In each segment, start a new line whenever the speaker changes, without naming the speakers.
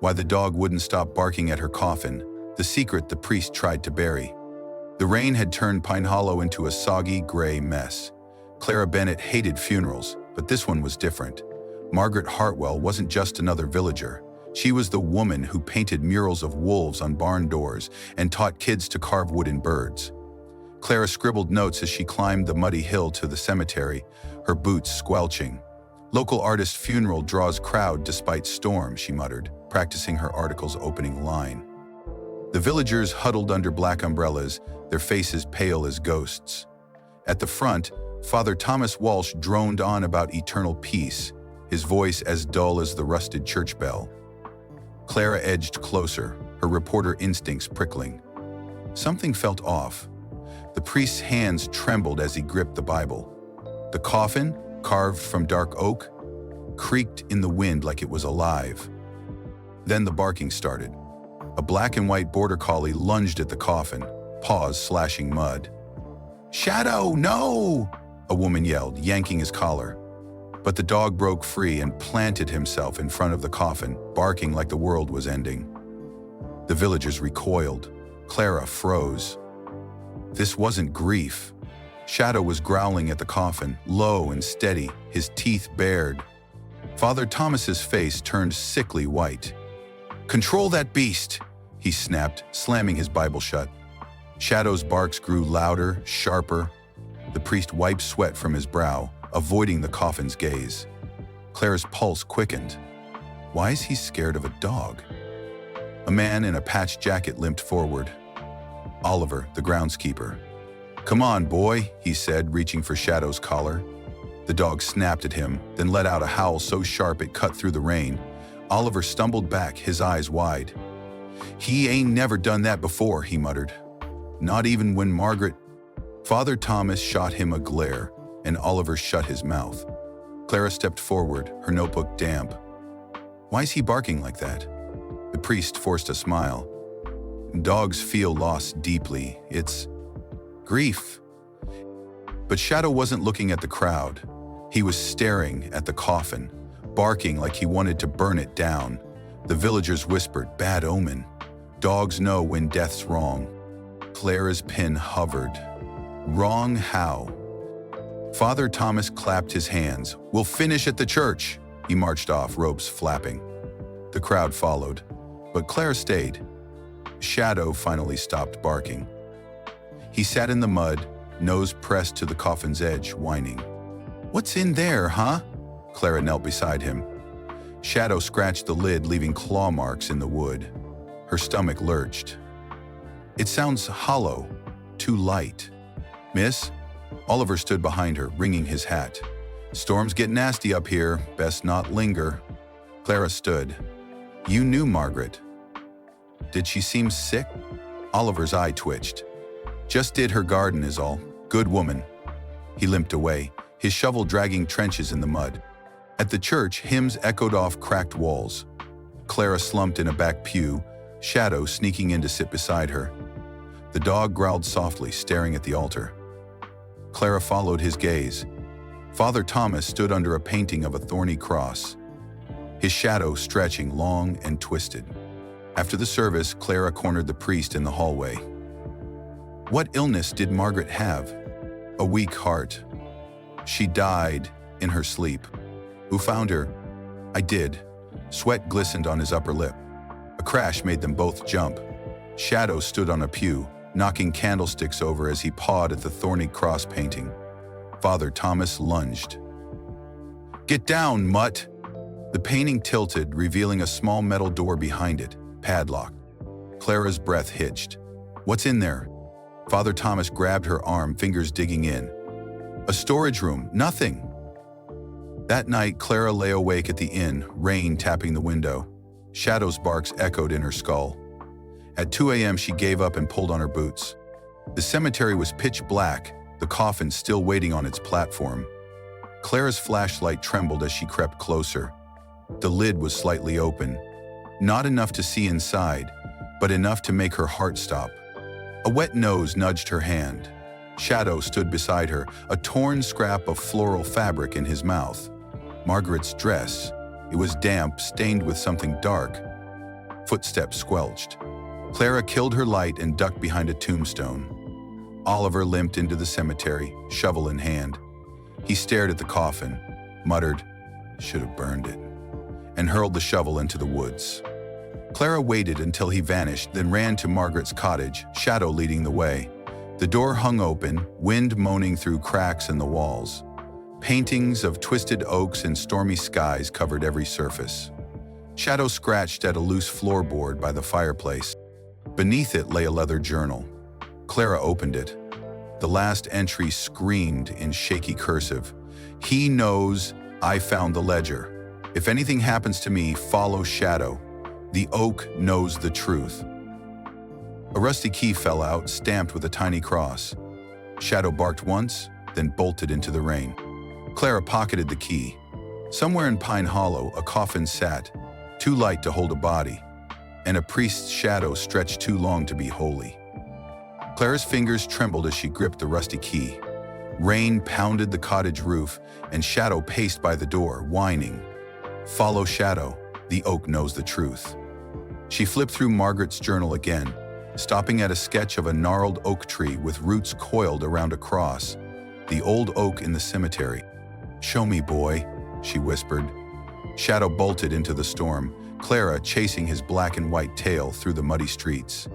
Why the dog wouldn't stop barking at her coffin, the secret the priest tried to bury. The rain had turned Pine Hollow into a soggy, gray mess. Clara Bennett hated funerals, but this one was different. Margaret Hartwell wasn't just another villager. She was the woman who painted murals of wolves on barn doors and taught kids to carve wooden birds. Clara scribbled notes as she climbed the muddy hill to the cemetery, her boots squelching. "Local artist funeral draws crowd despite storm," she muttered, practicing her article's opening line. The villagers huddled under black umbrellas, their faces pale as ghosts. At the front, Father Thomas Walsh droned on about eternal peace, his voice as dull as the rusted church bell. Clara edged closer, her reporter instincts prickling. Something felt off. The priest's hands trembled as he gripped the Bible. The coffin, carved from dark oak, creaked in the wind like it was alive. Then the barking started. A black and white border collie lunged at the coffin, paws slashing mud. "Shadow, no!" a woman yelled, yanking his collar. But the dog broke free and planted himself in front of the coffin, barking like the world was ending. The villagers recoiled. Clara froze. This wasn't grief. Shadow was growling at the coffin, low and steady, his teeth bared. Father Thomas's face turned sickly white. "Control that beast," he snapped, slamming his Bible shut. Shadow's barks grew louder, sharper. The priest wiped sweat from his brow, avoiding the coffin's gaze. Clara's pulse quickened. Why is he scared of a dog? A man in a patched jacket limped forward. Oliver, the groundskeeper. "Come on, boy," he said, reaching for Shadow's collar. The dog snapped at him, then let out a howl so sharp it cut through the rain. Oliver stumbled back, his eyes wide. "He ain't never done that before," he muttered. "Not even when Margaret—" Father Thomas shot him a glare, and Oliver shut his mouth. Clara stepped forward, her notebook damp. "Why is he barking like that?" The priest forced a smile. "Dogs feel loss deeply. It's grief." But Shadow wasn't looking at the crowd. He was staring at the coffin, barking like he wanted to burn it down. The villagers whispered, "Bad omen. Dogs know when death's wrong." Clara's pen hovered. Wrong how? Father Thomas clapped his hands. "We'll finish at the church." He marched off, robes flapping. The crowd followed, but Clara stayed. Shadow finally stopped barking. He sat in the mud, nose pressed to the coffin's edge, whining. "What's in there, huh?" Clara knelt beside him. Shadow scratched the lid, leaving claw marks in the wood. Her stomach lurched. "It sounds hollow, too light." "Miss?" Oliver stood behind her, wringing his hat. "Storms get nasty up here, best not linger." Clara stood. "You knew Margaret. Did she seem sick?" Oliver's eye twitched. "Just did her garden is all. Good woman." He limped away, his shovel dragging trenches in the mud. At the church, hymns echoed off cracked walls. Clara slumped in a back pew, Shadow sneaking in to sit beside her. The dog growled softly, staring at the altar. Clara followed his gaze. Father Thomas stood under a painting of a thorny cross, his shadow stretching long and twisted. After the service, Clara cornered the priest in the hallway. "What illness did Margaret have?" "A weak heart. She died in her sleep." "Who found her?" "I did." Sweat glistened on his upper lip. A crash made them both jump. Shadow stood on a pew, knocking candlesticks over as he pawed at the thorny cross painting. Father Thomas lunged. "Get down, mutt!" The painting tilted, revealing a small metal door behind it, padlocked. Clara's breath hitched. "What's in there?" Father Thomas grabbed her arm, fingers digging in. "A storage room, nothing." That night, Clara lay awake at the inn, rain tapping the window. Shadow's barks echoed in her skull. At 2 a.m., she gave up and pulled on her boots. The cemetery was pitch black, the coffin still waiting on its platform. Clara's flashlight trembled as she crept closer. The lid was slightly open. Not enough to see inside, but enough to make her heart stop. A wet nose nudged her hand. Shadow stood beside her, a torn scrap of floral fabric in his mouth. Margaret's dress. It was damp, stained with something dark. Footsteps squelched. Clara killed her light and ducked behind a tombstone. Oliver limped into the cemetery, shovel in hand. He stared at the coffin, muttered, "Should have burned it," and hurled the shovel into the woods. Clara waited until he vanished, then ran to Margaret's cottage, Shadow leading the way. The door hung open, wind moaning through cracks in the walls. Paintings of twisted oaks and stormy skies covered every surface. Shadow scratched at a loose floorboard by the fireplace. Beneath it lay a leather journal. Clara opened it. The last entry screamed in shaky cursive, "He knows I found the ledger. If anything happens to me, follow Shadow. The oak knows the truth." A rusty key fell out, stamped with a tiny cross. Shadow barked once, then bolted into the rain. Clara pocketed the key. Somewhere in Pine Hollow, a coffin sat, too light to hold a body, and a priest's shadow stretched too long to be holy. Clara's fingers trembled as she gripped the rusty key. Rain pounded the cottage roof, and Shadow paced by the door, whining, "Follow Shadow. The oak knows the truth." She flipped through Margaret's journal again, stopping at a sketch of a gnarled oak tree with roots coiled around a cross, the old oak in the cemetery. "Show me, boy," she whispered. Shadow bolted into the storm, Clara chasing his black and white tail through the muddy streets.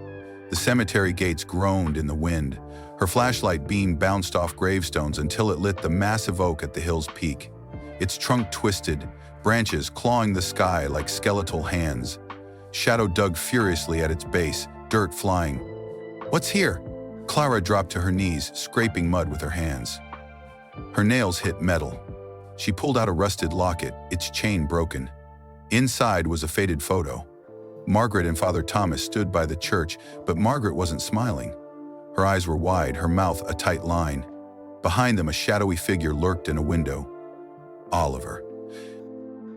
The cemetery gates groaned in the wind. Her flashlight beam bounced off gravestones until it lit the massive oak at the hill's peak. Its trunk twisted, branches clawing the sky like skeletal hands. Shadow dug furiously at its base, dirt flying. "What's here?" Clara dropped to her knees, scraping mud with her hands. Her nails hit metal. She pulled out a rusted locket, its chain broken. Inside was a faded photo. Margaret and Father Thomas stood by the church, but Margaret wasn't smiling. Her eyes were wide, her mouth a tight line. Behind them, a shadowy figure lurked in a window. Oliver.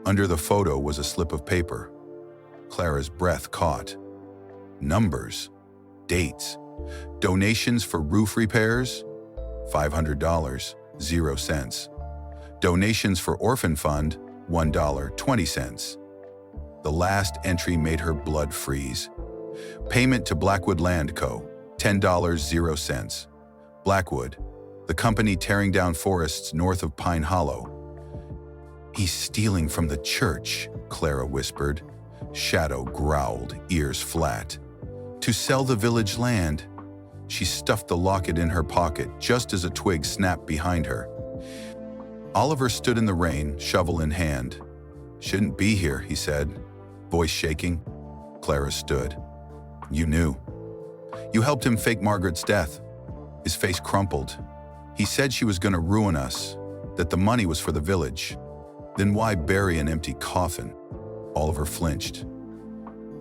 Under the photo was a slip of paper. Clara's breath caught. Numbers. Dates. Donations for roof repairs? $500, 0 cents. Donations for orphan fund? $1, 20 cents. The last entry made her blood freeze. Payment to Blackwood Land Co., $10, 0 cents. Blackwood, the company tearing down forests north of Pine Hollow. "He's stealing from the church," Clara whispered. Shadow growled, ears flat. "To sell the village land." She stuffed the locket in her pocket just as a twig snapped behind her. Oliver stood in the rain, shovel in hand. "Shouldn't be here," he said, voice shaking. Clara stood. "You knew. You helped him fake Margaret's death." His face crumpled. "He said she was going to ruin us, that the money was for the village. Then why bury an empty coffin?" Oliver flinched.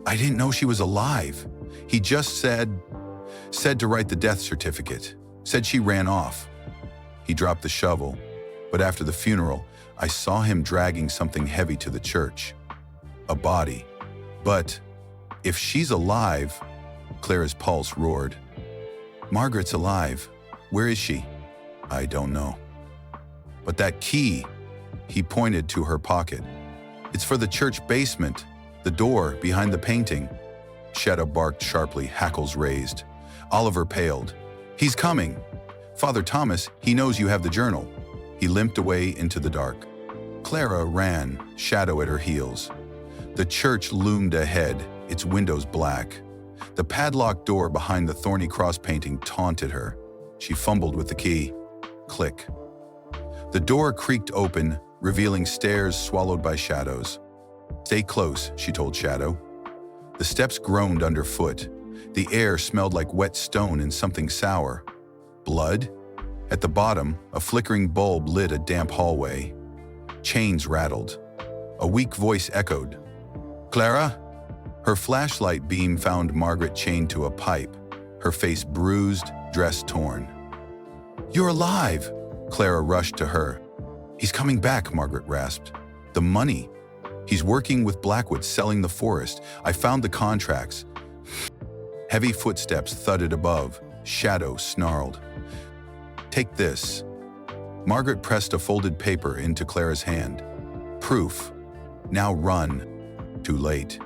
"I didn't know she was alive. He just said to write the death certificate. Said she ran off." He dropped the shovel. "But after the funeral, I saw him dragging something heavy to the church. A body. But if she's alive..." Clara's pulse roared. "Margaret's alive. Where is she?" "I don't know." "But that key..." He pointed to her pocket. "It's for the church basement. The door behind the painting." Shadow barked sharply, hackles raised. Oliver paled. "He's coming. Father Thomas, he knows you have the journal." He limped away into the dark. Clara ran, Shadow at her heels. The church loomed ahead, its windows black. The padlocked door behind the thorny cross painting taunted her. She fumbled with the key. Click. The door creaked open, revealing stairs swallowed by shadows. "Stay close," she told Shadow. The steps groaned underfoot. The air smelled like wet stone and something sour. Blood? At the bottom, a flickering bulb lit a damp hallway. Chains rattled. A weak voice echoed. "Clara?" Her flashlight beam found Margaret chained to a pipe, her face bruised, dress torn. "You're alive!" Clara rushed to her. "He's coming back," Margaret rasped. "The money. He's working with Blackwood, selling the forest. I found the contracts." Heavy footsteps thudded above. Shadow snarled. "Take this." Margaret pressed a folded paper into Clara's hand. "Proof. Now run." Too late.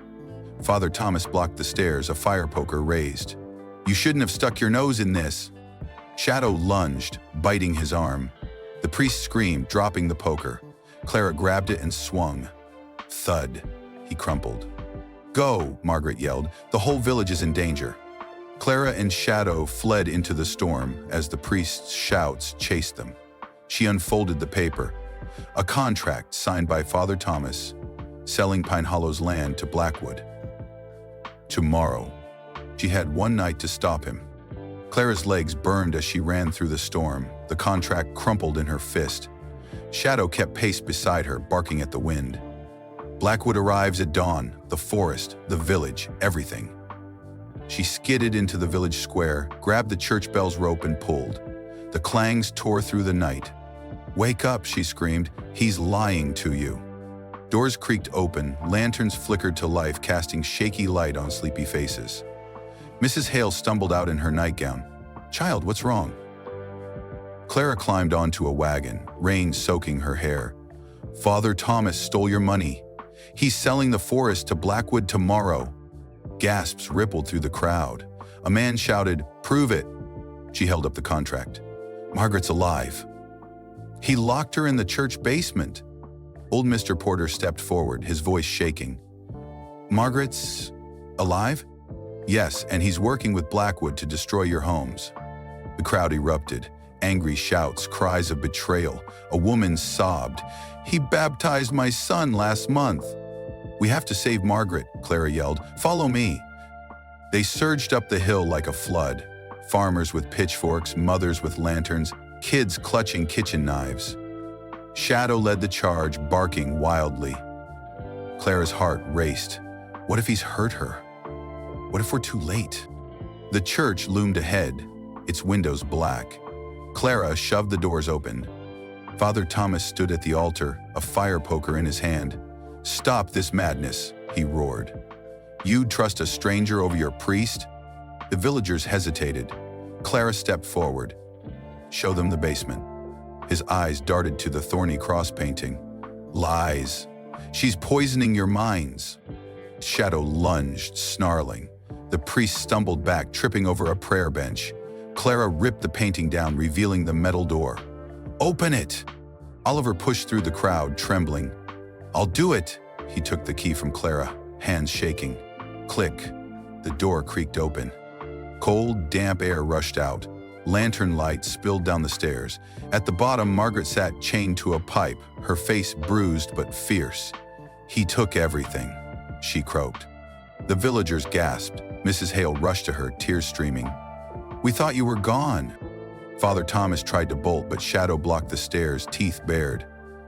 Father Thomas blocked the stairs, a fire poker raised. "You shouldn't have stuck your nose in this." Shadow lunged, biting his arm. The priest screamed, dropping the poker. Clara grabbed it and swung. Thud. He crumpled. "Go," Margaret yelled. "The whole village is in danger." Clara and Shadow fled into the storm as the priest's shouts chased them. She unfolded the paper. A contract signed by Father Thomas, selling Pine Hollow's land to Blackwood. Tomorrow. She had one night to stop him. Clara's legs burned as she ran through the storm. The contract crumpled in her fist. Shadow kept pace beside her, barking at the wind. Blackwood arrives at dawn. The forest, the village, everything. She skidded into the village square, grabbed the church bell's rope and pulled. The clangs tore through the night. "Wake up," she screamed. "He's lying to you." Doors creaked open, lanterns flickered to life, casting shaky light on sleepy faces. Mrs. Hale stumbled out in her nightgown. "Child, what's wrong?" Clara climbed onto a wagon, rain soaking her hair. "Father Thomas stole your money. He's selling the forest to Blackwood tomorrow." Gasps rippled through the crowd. A man shouted, "Prove it." She held up the contract. "Margaret's alive." "He locked her in the church basement." Old Mr. Porter stepped forward, his voice shaking. "Margaret's alive?" "Yes, and he's working with Blackwood to destroy your homes." The crowd erupted. Angry shouts, cries of betrayal. A woman sobbed. "He baptized my son last month." "We have to save Margaret," Clara yelled. "Follow me." They surged up the hill like a flood. Farmers with pitchforks, mothers with lanterns, kids clutching kitchen knives. Shadow led the charge, barking wildly. Clara's heart raced. What if he's hurt her? What if we're too late? The church loomed ahead, its windows black. Clara shoved the doors open. Father Thomas stood at the altar, a fire poker in his hand. "Stop this madness," he roared. "You'd trust a stranger over your priest?" The villagers hesitated. Clara stepped forward. "Show them the basement." His eyes darted to the thorny cross painting. "Lies. She's poisoning your minds." Shadow lunged, snarling. The priest stumbled back, tripping over a prayer bench. Clara ripped the painting down, revealing the metal door. "Open it!" Oliver pushed through the crowd, trembling. "I'll do it!" He took the key from Clara, hands shaking. Click. The door creaked open. Cold, damp air rushed out. Lantern light spilled down the stairs. At the bottom, Margaret sat chained to a pipe, her face bruised but fierce. "He took everything," she croaked. The villagers gasped. Mrs. Hale rushed to her, tears streaming. "We thought you were gone." Father Thomas tried to bolt, but Shadow blocked the stairs, teeth bared.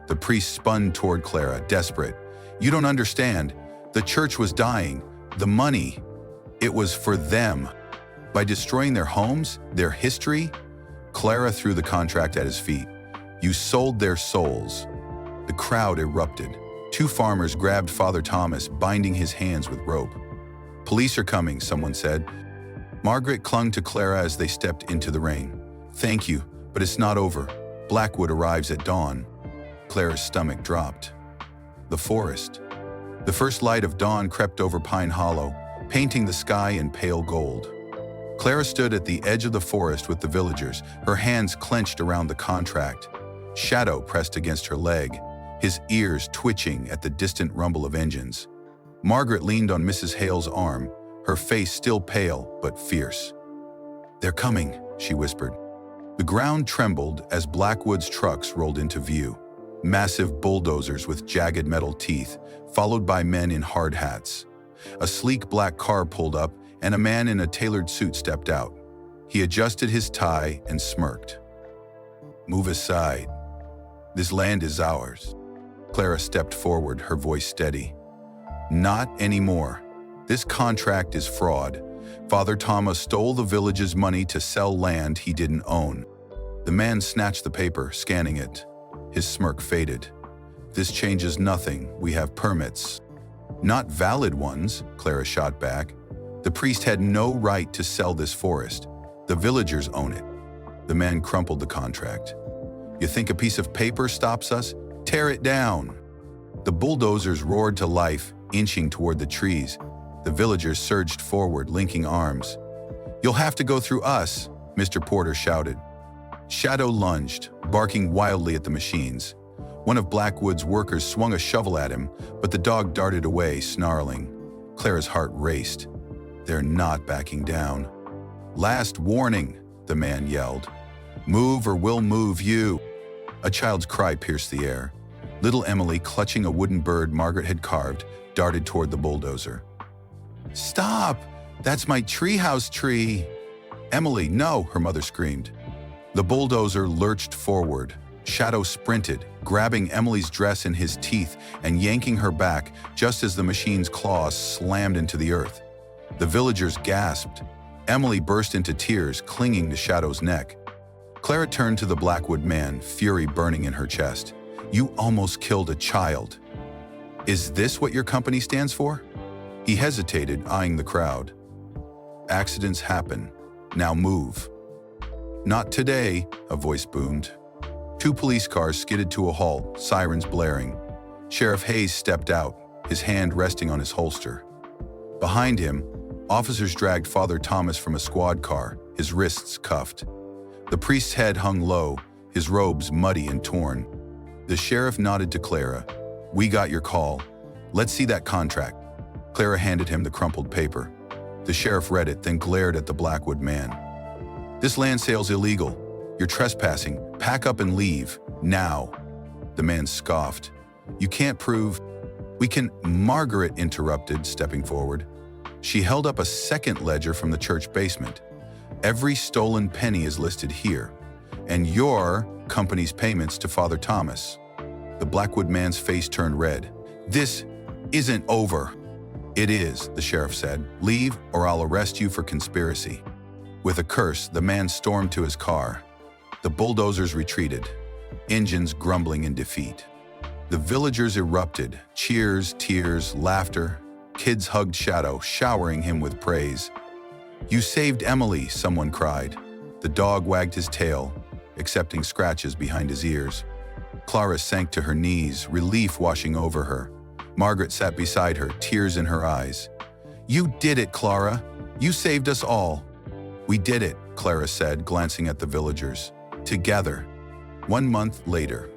The priest spun toward Clara, desperate. "You don't understand. The church was dying. The money. It was for them. By destroying their homes, their history." Clara threw the contract at his feet. "You sold their souls." The crowd erupted. Two farmers grabbed Father Thomas, binding his hands with rope. "Police are coming," someone said. Margaret clung to Clara as they stepped into the rain. "Thank you, but it's not over. Blackwood arrives at dawn." Clara's stomach dropped. The forest. The first light of dawn crept over Pine Hollow, painting the sky in pale gold. Clara stood at the edge of the forest with the villagers, her hands clenched around the contract. Shadow pressed against her leg, his ears twitching at the distant rumble of engines. Margaret leaned on Mrs. Hale's arm, her face still pale but fierce. "They're coming," she whispered. The ground trembled as Blackwood's trucks rolled into view. Massive bulldozers with jagged metal teeth, followed by men in hard hats. A sleek black car pulled up, and a man in a tailored suit stepped out. He adjusted his tie and smirked. "Move aside. This land is ours." Clara stepped forward, her voice steady. "Not anymore. This contract is fraud. Father Thomas stole the village's money to sell land he didn't own." The man snatched the paper, scanning it. His smirk faded. "This changes nothing. We have permits." "Not valid ones," Clara shot back. "The priest had no right to sell this forest. The villagers own it." The man crumpled the contract. "You think a piece of paper stops us? Tear it down." The bulldozers roared to life, inching toward the trees. The villagers surged forward, linking arms. "You'll have to go through us," Mr. Porter shouted. Shadow lunged, barking wildly at the machines. One of Blackwood's workers swung a shovel at him, but the dog darted away, snarling. Clara's heart raced. They're not backing down. "Last warning," the man yelled. "Move or we'll move you." A child's cry pierced the air. Little Emily, clutching a wooden bird Margaret had carved, darted toward the bulldozer. "Stop! That's my treehouse tree!" "Emily, no!" her mother screamed. The bulldozer lurched forward. Shadow sprinted, grabbing Emily's dress in his teeth and yanking her back just as the machine's claws slammed into the earth. The villagers gasped. Emily burst into tears, clinging to Shadow's neck. Clara turned to the Blackwood man, fury burning in her chest. "You almost killed a child. Is this what your company stands for?" He hesitated, eyeing the crowd. "Accidents happen. Now move." "Not today," a voice boomed. Two police cars skidded to a halt, sirens blaring. Sheriff Hayes stepped out, his hand resting on his holster. Behind him, officers dragged Father Thomas from a squad car, his wrists cuffed. The priest's head hung low, his robes muddy and torn. The sheriff nodded to Clara. "We got your call. Let's see that contract." Clara handed him the crumpled paper. The sheriff read it, then glared at the Blackwood man. "This land sale's illegal. You're trespassing. Pack up and leave. Now." The man scoffed. "You can't prove—" "We can—" Margaret interrupted, stepping forward. She held up a second ledger from the church basement. "Every stolen penny is listed here, and your company's payments to Father Thomas." The Blackwood man's face turned red. "This isn't over." "It is," the sheriff said. "Leave, or I'll arrest you for conspiracy." With a curse, the man stormed to his car. The bulldozers retreated, engines grumbling in defeat. The villagers erupted, cheers, tears, laughter. Kids hugged Shadow, showering him with praise. "You saved Emily," someone cried. The dog wagged his tail, accepting scratches behind his ears. Clara sank to her knees, relief washing over her. Margaret sat beside her, tears in her eyes. "You did it, Clara. You saved us all." "We did it," Clara said, glancing at the villagers. "Together." 1 month later,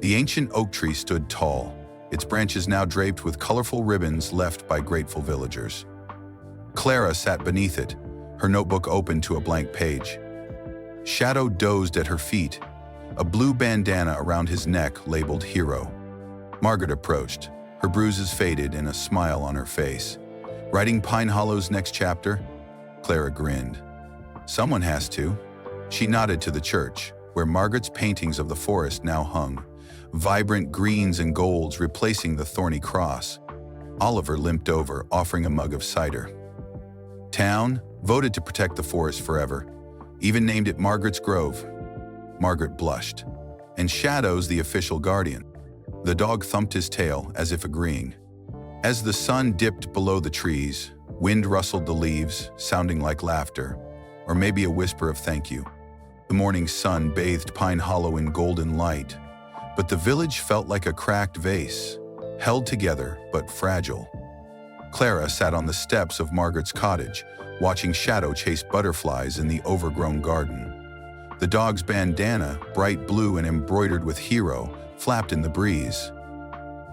the ancient oak tree stood tall, its branches now draped with colorful ribbons left by grateful villagers. Clara sat beneath it, her notebook open to a blank page. Shadow dozed at her feet, a blue bandana around his neck labeled Hero. Margaret approached, her bruises faded and a smile on her face. "Writing Pine Hollow's next chapter?" Clara grinned. "Someone has to." She nodded to the church, where Margaret's paintings of the forest now hung, vibrant greens and golds replacing the thorny cross. Oliver limped over, offering a mug of cider. "Town voted to protect the forest forever, even named it Margaret's Grove." Margaret blushed. "And Shadow's the official guardian." The dog thumped his tail, as if agreeing. As the sun dipped below the trees, wind rustled the leaves, sounding like laughter, or maybe a whisper of thank you. The morning sun bathed Pine Hollow in golden light, but the village felt like a cracked vase, held together but fragile. Clara sat on the steps of Margaret's cottage, watching Shadow chase butterflies in the overgrown garden. The dog's bandana, bright blue and embroidered with Hero, flapped in the breeze.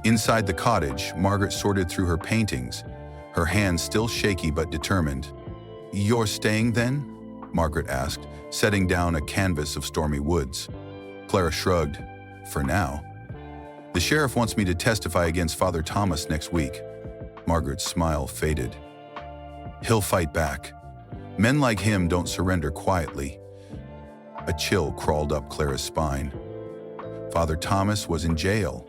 Inside the cottage, Margaret sorted through her paintings, her hands still shaky but determined. "You're staying then?" Margaret asked, setting down a canvas of stormy woods. Clara shrugged. "For now." "The sheriff wants me to testify against Father Thomas next week." Margaret's smile faded. "He'll fight back. Men like him don't surrender quietly." A chill crawled up Clara's spine. Father Thomas was in jail,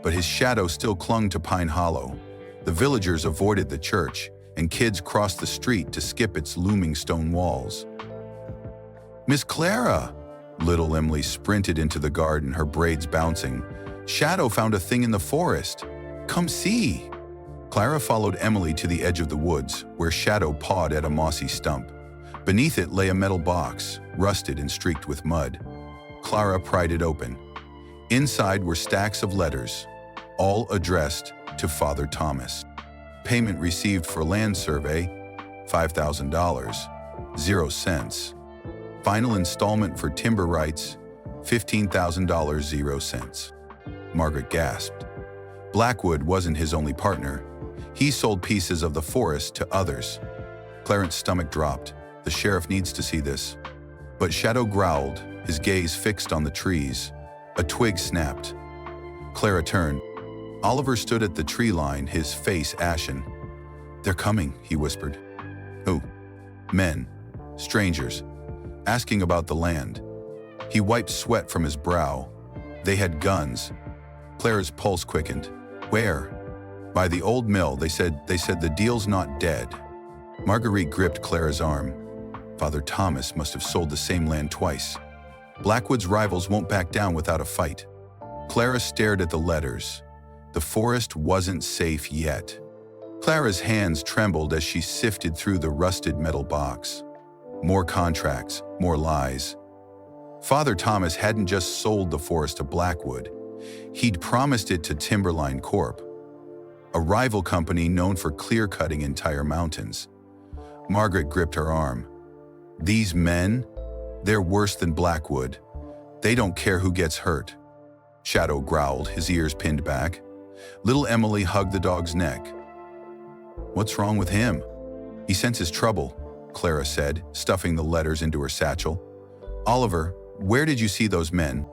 but his shadow still clung to Pine Hollow. The villagers avoided the church, and kids crossed the street to skip its looming stone walls. "Miss Clara!" Little Emily sprinted into the garden, her braids bouncing. "Shadow found a thing in the forest. Come see!" Clara followed Emily to the edge of the woods, where Shadow pawed at a mossy stump. Beneath it lay a metal box, rusted and streaked with mud. Clara pried it open. Inside were stacks of letters, all addressed to Father Thomas. Payment received for land survey, $5,000, 0 cents. Final installment for timber rights, $15,000, 0 cents. Margaret gasped. Blackwood wasn't his only partner. He sold pieces of the forest to others. Clarence's stomach dropped. The sheriff needs to see this. But Shadow growled, his gaze fixed on the trees. A twig snapped. Clara turned. Oliver stood at the tree line, his face ashen. "They're coming," he whispered. "Who?" "Men. Strangers. Asking about the land." He wiped sweat from his brow. "They had guns." Clara's pulse quickened. "Where?" "By the old mill. They said the deal's not dead." Marguerite gripped Clara's arm. Father Thomas must have sold the same land twice. Blackwood's rivals won't back down without a fight. Clara stared at the letters. The forest wasn't safe yet. Clara's hands trembled as she sifted through the rusted metal box. More contracts, more lies. Father Thomas hadn't just sold the forest to Blackwood. He'd promised it to Timberline Corp., a rival company known for clear-cutting entire mountains. Margaret gripped her arm. "These men? They're worse than Blackwood. They don't care who gets hurt." Shadow growled, his ears pinned back. Little Emily hugged the dog's neck. "What's wrong with him?" "He senses trouble," Clara said, stuffing the letters into her satchel. "Oliver, where did you see those men?"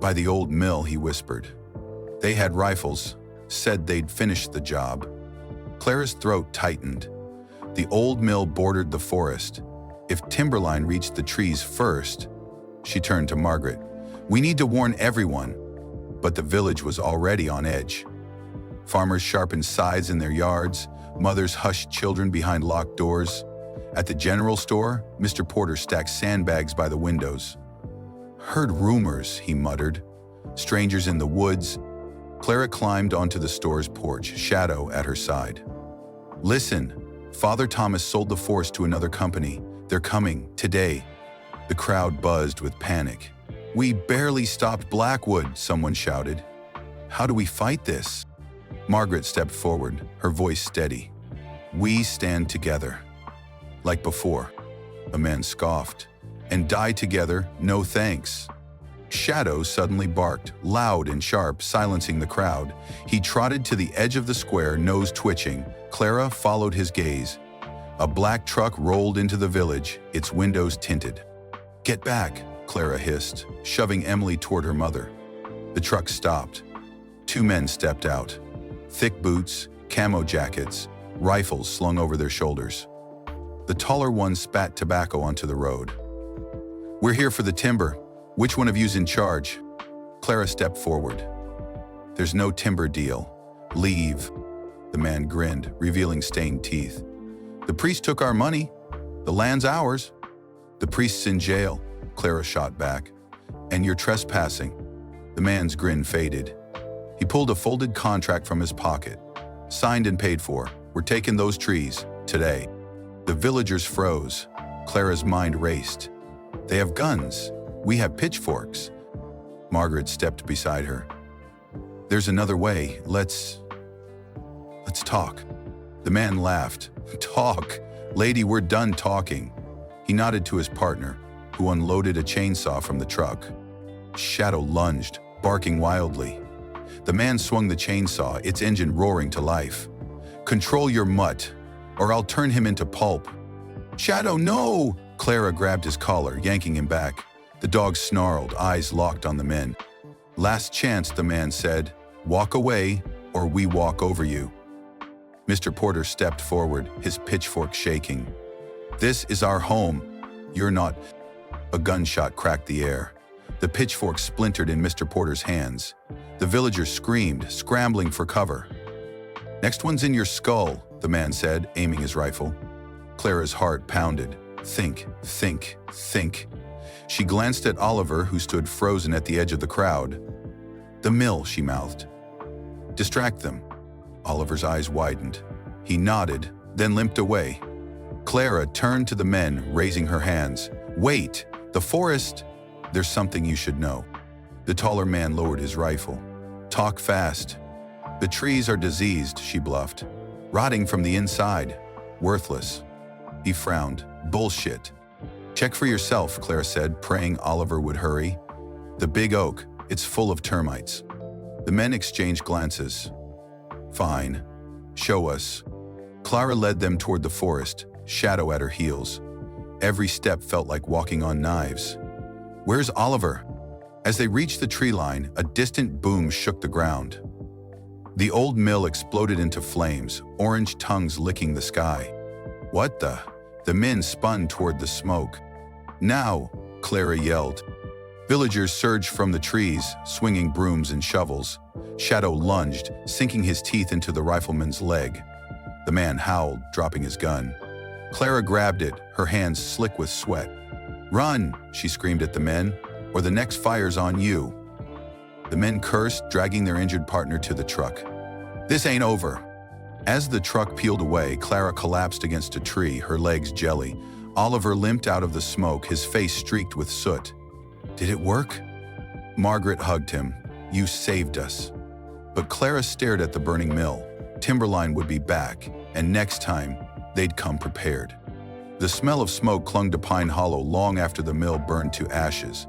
"By the old mill," he whispered. "They had rifles, said they'd finished the job." Clara's throat tightened. The old mill bordered the forest. If Timberline reached the trees first, she turned to Margaret. "We need to warn everyone." But the village was already on edge. Farmers sharpened scythes in their yards. Mothers hushed children behind locked doors. At the general store, Mr. Porter stacked sandbags by the windows. "Heard rumors," he muttered. "Strangers in the woods." Clara climbed onto the store's porch, Shadow at her side. "Listen, Father Thomas sold the forest to another company. They're coming, today." The crowd buzzed with panic. "We barely stopped Blackwood," someone shouted. "How do we fight this?" Margaret stepped forward, her voice steady. "We stand together." "Like before," a man scoffed. "And die together, no thanks." Shadow suddenly barked, loud and sharp, silencing the crowd. He trotted to the edge of the square, nose twitching. Clara followed his gaze. A black truck rolled into the village, its windows tinted. "Get back," Clara hissed, shoving Emily toward her mother. The truck stopped. Two men stepped out. Thick boots, camo jackets, rifles slung over their shoulders. The taller one spat tobacco onto the road. "We're here for the timber. Which one of you's in charge?" Clara stepped forward. "There's no timber deal. Leave." The man grinned, revealing stained teeth. "The priest took our money. The land's ours." "The priest's in jail," Clara shot back. "And you're trespassing." The man's grin faded. He pulled a folded contract from his pocket. "Signed and paid for. We're taking those trees, today." The villagers froze. Clara's mind raced. "They have guns. We have pitchforks." Margaret stepped beside her. "There's another way. Let's talk." The man laughed. "Talk? Lady, we're done talking." He nodded to his partner, who unloaded a chainsaw from the truck. Shadow lunged, barking wildly. The man swung the chainsaw, its engine roaring to life. "Control your mutt, or I'll turn him into pulp." "Shadow, no!" Clara grabbed his collar, yanking him back. The dog snarled, eyes locked on the men. "Last chance," the man said. "Walk away, or we walk over you." Mr. Porter stepped forward, his pitchfork shaking. "This is our home. You're not." A gunshot cracked the air. The pitchfork splintered in Mr. Porter's hands. The villagers screamed, scrambling for cover. "Next one's in your skull," the man said, aiming his rifle. Clara's heart pounded. Think, think, think. She glanced at Oliver, who stood frozen at the edge of the crowd. "The mill," she mouthed. "Distract them." Oliver's eyes widened. He nodded, then limped away. Clara turned to the men, raising her hands. "Wait! The forest!" "There's something you should know." The taller man lowered his rifle. "Talk fast." "The trees are diseased," she bluffed. Rotting from the inside. Worthless. He frowned. Bullshit. Check for yourself, Clara said, praying Oliver would hurry. The big oak, it's full of termites. The men exchanged glances. Fine. Show us. Clara led them toward the forest, Shadow at her heels. Every step felt like walking on knives. Where's Oliver? As they reached the tree line, a distant boom shook the ground. The old mill exploded into flames, orange tongues licking the sky. What the? The men spun toward the smoke. Now, Clara yelled. Villagers surged from the trees, swinging brooms and shovels. Shadow lunged, sinking his teeth into the rifleman's leg. The man howled, dropping his gun. Clara grabbed it, her hands slick with sweat. Run, she screamed at the men, or the next fire's on you. The men cursed, dragging their injured partner to the truck. This ain't over. As the truck peeled away, Clara collapsed against a tree, her legs jelly. Oliver limped out of the smoke, his face streaked with soot. Did it work? Margaret hugged him. You saved us. But Clara stared at the burning mill. Timberline would be back, and next time, they'd come prepared. The smell of smoke clung to Pine Hollow long after the mill burned to ashes.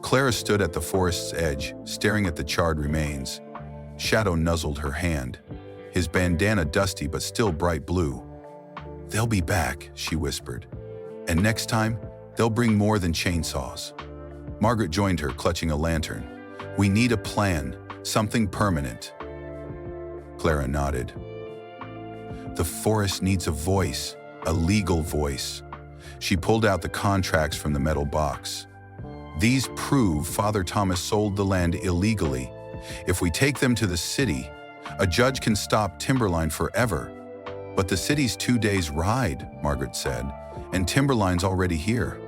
Clara stood at the forest's edge, staring at the charred remains. Shadow nuzzled her hand, his bandana dusty but still bright blue. They'll be back, she whispered. And next time, they'll bring more than chainsaws. Margaret joined her, clutching a lantern. We need a plan, something permanent. Clara nodded. The forest needs a voice, a legal voice. She pulled out the contracts from the metal box. These prove Father Thomas sold the land illegally. If we take them to the city, a judge can stop Timberline forever. But the city's 2 days' ride, Margaret said, and Timberline's already here.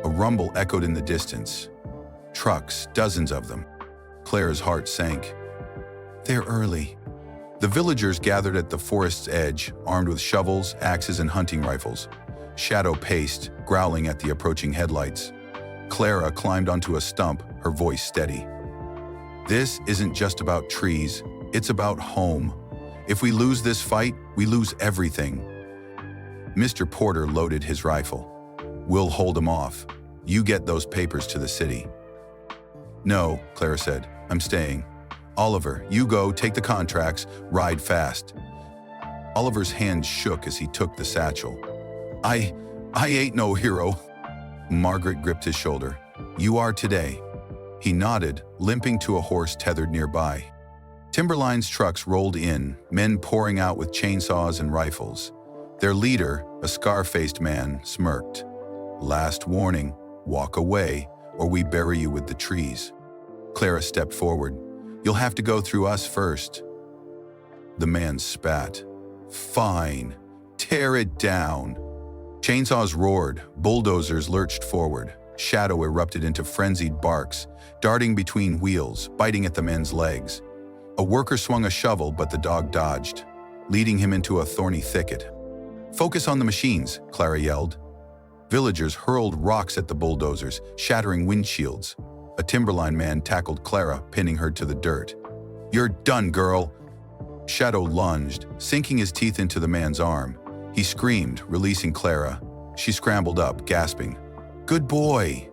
A rumble echoed in the distance. Trucks, dozens of them. Clara's heart sank. They're early. The villagers gathered at the forest's edge, armed with shovels, axes, and hunting rifles. Shadow paced, growling at the approaching headlights. Clara climbed onto a stump, her voice steady. This isn't just about trees, it's about home. If we lose this fight, we lose everything. Mr. Porter loaded his rifle. We'll hold him off. You get those papers to the city. No, Clara said. I'm staying. Oliver, you go, take the contracts, ride fast. Oliver's hand shook as he took the satchel. I ain't no hero. Margaret gripped his shoulder. You are today. He nodded, limping to a horse tethered nearby. Timberline's trucks rolled in, men pouring out with chainsaws and rifles. Their leader, a scar-faced man, smirked. Last warning, walk away, or we bury you with the trees. Clara stepped forward. You'll have to go through us first. The man spat. Fine. Tear it down. Chainsaws roared, bulldozers lurched forward. Shadow erupted into frenzied barks, darting between wheels, biting at the men's legs. A worker swung a shovel, but the dog dodged, leading him into a thorny thicket. Focus on the machines, Clara yelled. Villagers hurled rocks at the bulldozers, shattering windshields. A Timberline man tackled Clara, pinning her to the dirt. You're done, girl. Shadow lunged, sinking his teeth into the man's arm. He screamed, releasing Clara. She scrambled up, gasping. Good boy.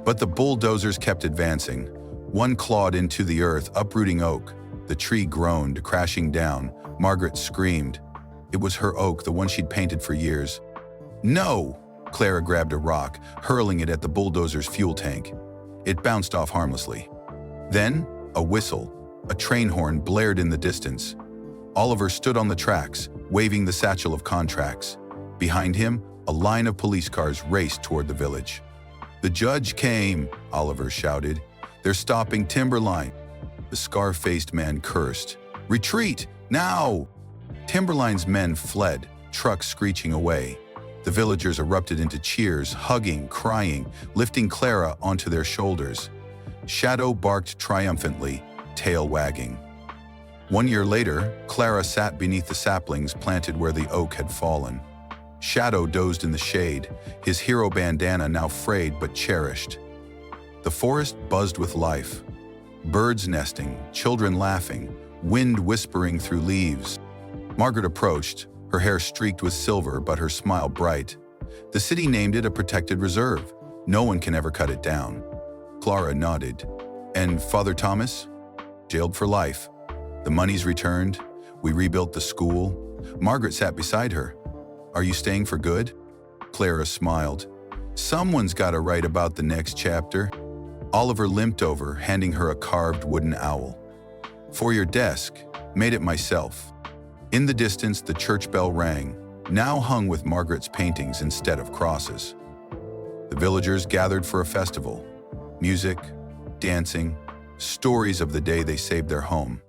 But the bulldozers kept advancing. One clawed into the earth, uprooting oak. The tree groaned, crashing down. Margaret screamed. It was her oak, the one she'd painted for years. No! Clara grabbed a rock, hurling it at the bulldozer's fuel tank. It bounced off harmlessly. Then, a whistle, a train horn blared in the distance. Oliver stood on the tracks, waving the satchel of contracts. Behind him, a line of police cars raced toward the village. The judge came, Oliver shouted. They're stopping Timberline. The scar-faced man cursed. Retreat, now! Timberline's men fled, trucks screeching away. The villagers erupted into cheers, hugging, crying, lifting Clara onto their shoulders. Shadow barked triumphantly, tail wagging. 1 year later, Clara sat beneath the saplings planted where the oak had fallen. Shadow dozed in the shade, his hero bandana now frayed but cherished. The forest buzzed with life. Birds nesting, children laughing, wind whispering through leaves. Margaret approached, her hair streaked with silver but her smile bright. The city named it a protected reserve. No one can ever cut it down. Clara nodded. And Father Thomas? Jailed for life. The money's returned. We rebuilt the school. Margaret sat beside her. Are you staying for good? Clara smiled. Someone's got to write about the next chapter. Oliver limped over, handing her a carved wooden owl. For your desk, made it myself. In the distance, the church bell rang, now hung with Margaret's paintings instead of crosses. The villagers gathered for a festival. Music, dancing, stories of the day they saved their home.